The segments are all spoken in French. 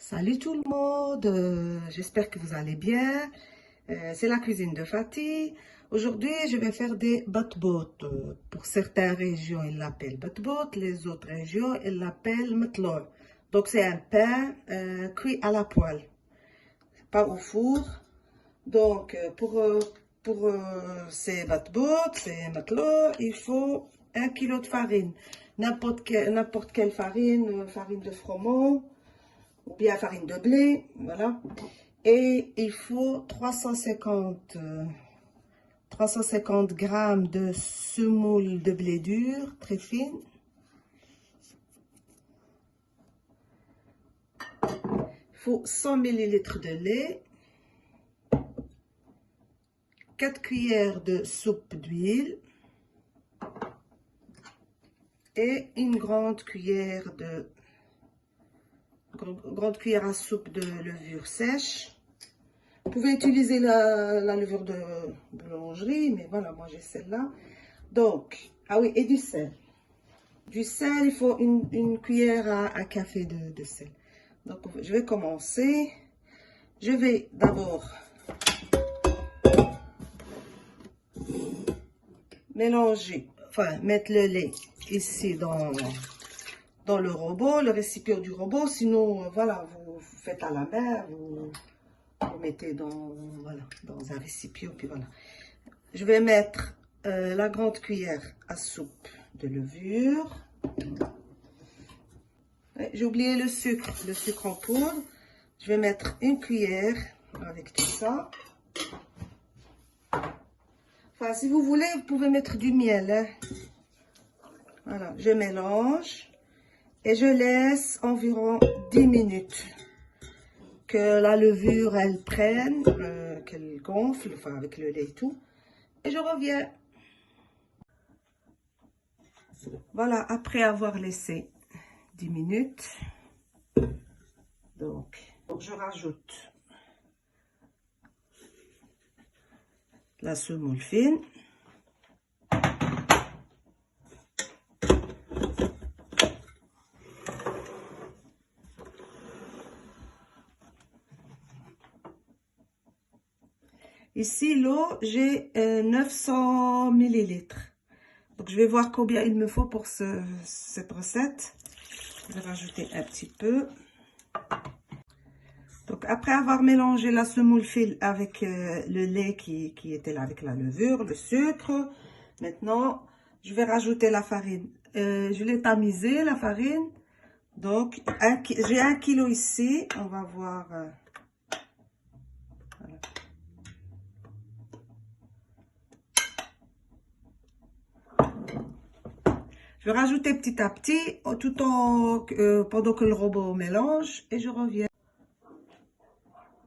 Salut tout le monde, j'espère que vous allez bien. C'est la cuisine de Fatih. Aujourd'hui, je vais faire des batbot. Pour certaines régions, ils l'appellent batbot, les autres régions, ils l'appellent matloul. Donc, c'est un pain cuit à la poêle, pas au four. Donc, pour ces batbot, ces matloul, il faut 1 kg de farine. N'importe quelle farine, farine de froment, ou bien farine de blé, voilà. Et il faut 350 grammes de semoule de blé dur, très fine. Il faut 100 ml de lait, 4 cuillères de soupe d'huile et une grande cuillère à soupe de levure sèche. Vous pouvez utiliser la levure de boulangerie, mais voilà, moi j'ai celle-là. Donc, ah oui, et du sel. Du sel, il faut une cuillère à café de sel. Donc, je vais commencer. Je vais d'abord mélanger, enfin, mettre le lait ici dans le robot, le récipient du robot. Sinon, voilà, vous faites à la main, vous mettez dans un récipient, puis voilà. Je vais mettre la grande cuillère à soupe de levure. J'ai oublié le sucre en poudre. Je vais mettre une cuillère avec tout ça. Enfin, si vous voulez, vous pouvez mettre du miel, hein. Voilà, je mélange et je laisse environ 10 minutes que la levure, elle prenne, qu'elle gonfle, enfin avec le lait et tout. Et je reviens. Voilà, après avoir laissé 10 minutes, donc je rajoute la semoule fine. Ici, l'eau, j'ai 900 ml. Donc, je vais voir combien il me faut pour cette recette. Je vais rajouter un petit peu. Donc, après avoir mélangé la semoule fine avec le lait qui était là avec la levure, le sucre, maintenant, je vais rajouter la farine. Je l'ai tamisée, la farine. Donc, j'ai 1 kg ici. On va voir. Voilà. Je vais rajouter petit à petit, pendant que le robot mélange, et je reviens.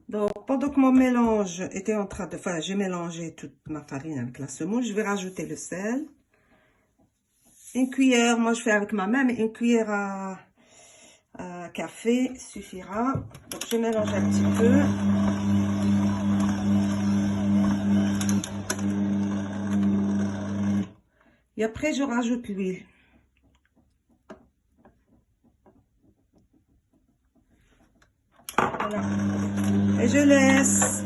Donc, pendant que mon mélange était en train de... Enfin, j'ai mélangé toute ma farine avec la semoule. Je vais rajouter le sel. Une cuillère, moi je fais avec ma main, mais une cuillère à café suffira. Donc, je mélange un petit peu. Et après, je rajoute l'huile. Voilà. Et je laisse.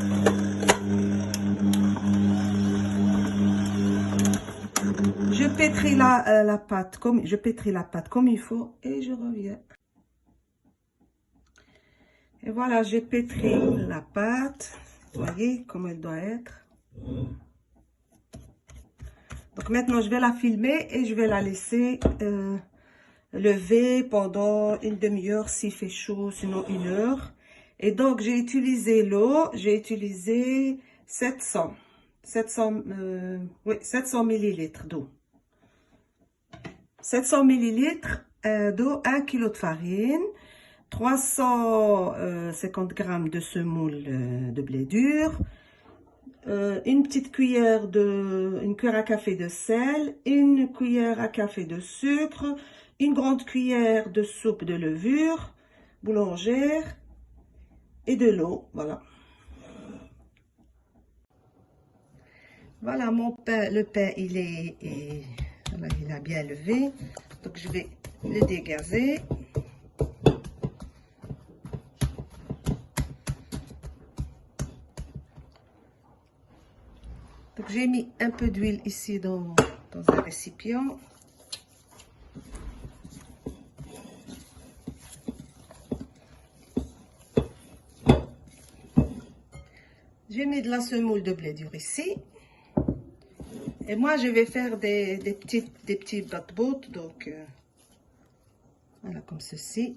Je pétris la pâte comme il faut et je reviens. Et voilà, j'ai pétri la pâte. Vous voyez comme elle doit être. Donc maintenant, je vais la filmer et je vais la laisser lever pendant une demi-heure s'il fait chaud, sinon 1 heure. Et donc, j'ai utilisé l'eau, j'ai utilisé 700 millilitres d'eau. 700 millilitres d'eau, 1 kg de farine, 350 grammes de semoule de blé dur, une cuillère à café de sel, une cuillère à café de sucre, une grande cuillère de soupe de levure boulangère et de l'eau. Voilà. Voilà mon pain. Le pain, il a bien levé. Donc je vais le dégazer. j'ai mis un peu d'huile ici dans un récipient. J'ai mis de la semoule de blé dur ici. Et moi, je vais faire des petits bat-bots. Donc, voilà, comme ceci.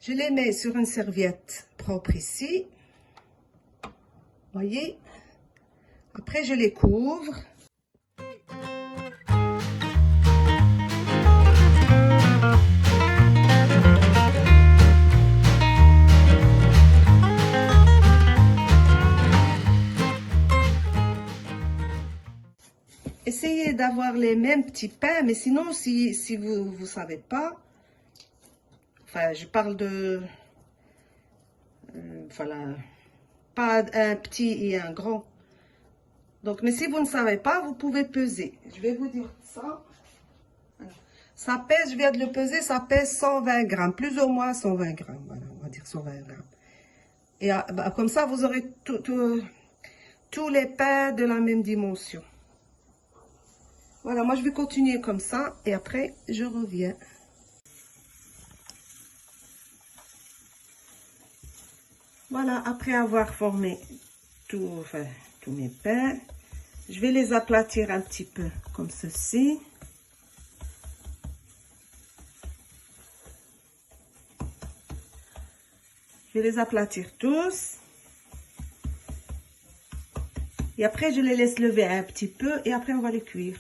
Je les mets sur une serviette propre ici. Voyez. Après, je les couvre. Essayez d'avoir les mêmes petits pains, mais sinon, si vous ne savez pas, enfin, je parle de, voilà, pas un petit et un grand. Donc, mais si vous ne savez pas, vous pouvez peser. Je vais vous dire ça. Ça pèse, je viens de le peser, ça pèse 120 grammes, plus ou moins 120 grammes. Voilà, on va dire 120 grammes. Et bah, comme ça, vous aurez tous les pains de la même dimension. Voilà, moi je vais continuer comme ça et après je reviens. Voilà, après avoir formé tous mes pains, je vais les aplatir un petit peu comme ceci. Je vais les aplatir tous. Et après, je les laisse lever un petit peu et après, on va les cuire.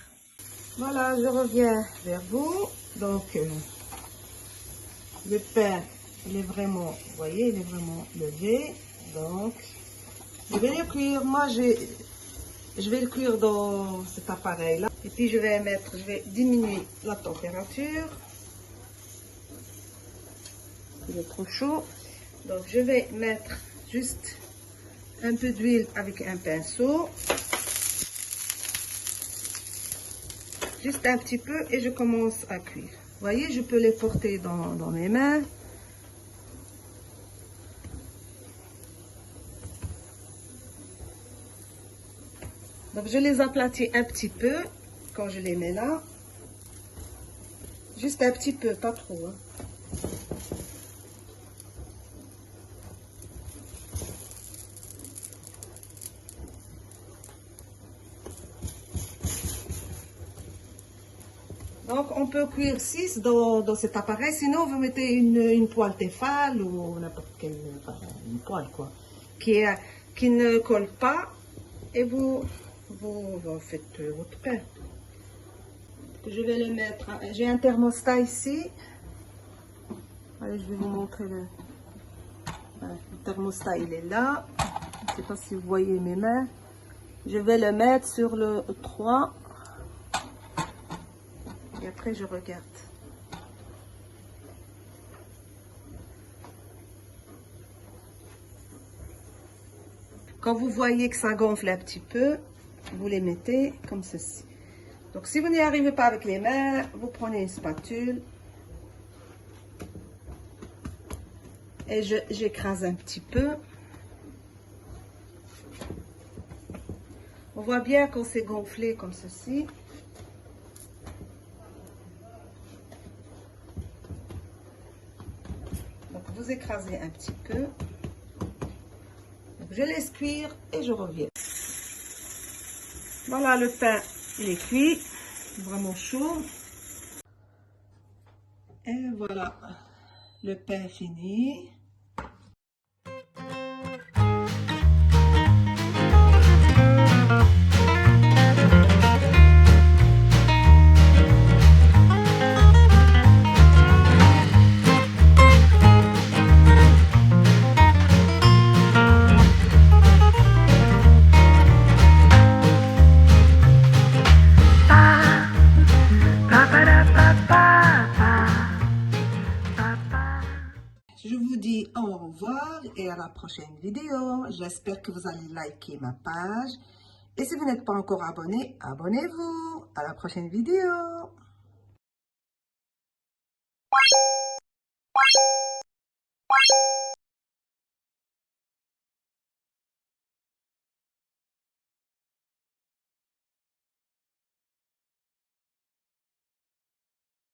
Voilà, je reviens vers vous. Donc, le pain, il est vraiment, vous voyez, il est vraiment levé. Donc, je vais le cuire. Moi, je vais le cuire dans cet appareil-là. Et puis, je vais diminuer la température. Il est trop chaud. Donc, je vais mettre juste un peu d'huile avec un pinceau. Juste un petit peu et je commence à cuire. Vous voyez, je peux les porter dans mes mains. Donc, je les aplatis un petit peu quand je les mets là. Juste un petit peu, pas trop. Hein. Donc, on peut cuire 6 dans cet appareil. Sinon, vous mettez une poêle Tefal ou n'importe quelle une poêle, quoi, qui ne colle pas. Et vous faites votre pain. Je vais le mettre. J'ai un thermostat ici. Allez, je vais vous montrer le thermostat. Il est là. Je ne sais pas si vous voyez mes mains. Je vais le mettre sur le 3. Et après, je regarde. Quand vous voyez que ça gonfle un petit peu, vous les mettez comme ceci. Donc, si vous n'y arrivez pas avec les mains, vous prenez une spatule. Et j'écrase un petit peu. On voit bien quand c'est gonflé comme ceci. Donc, vous écrasez un petit peu. Donc, je laisse cuire et je reviens. Voilà, le pain, il est cuit. Vraiment chaud. Et voilà, le pain fini. Je vous dis au revoir et à la prochaine vidéo. J'espère que vous allez liker ma page. Et si vous n'êtes pas encore abonné, abonnez-vous. À la prochaine vidéo.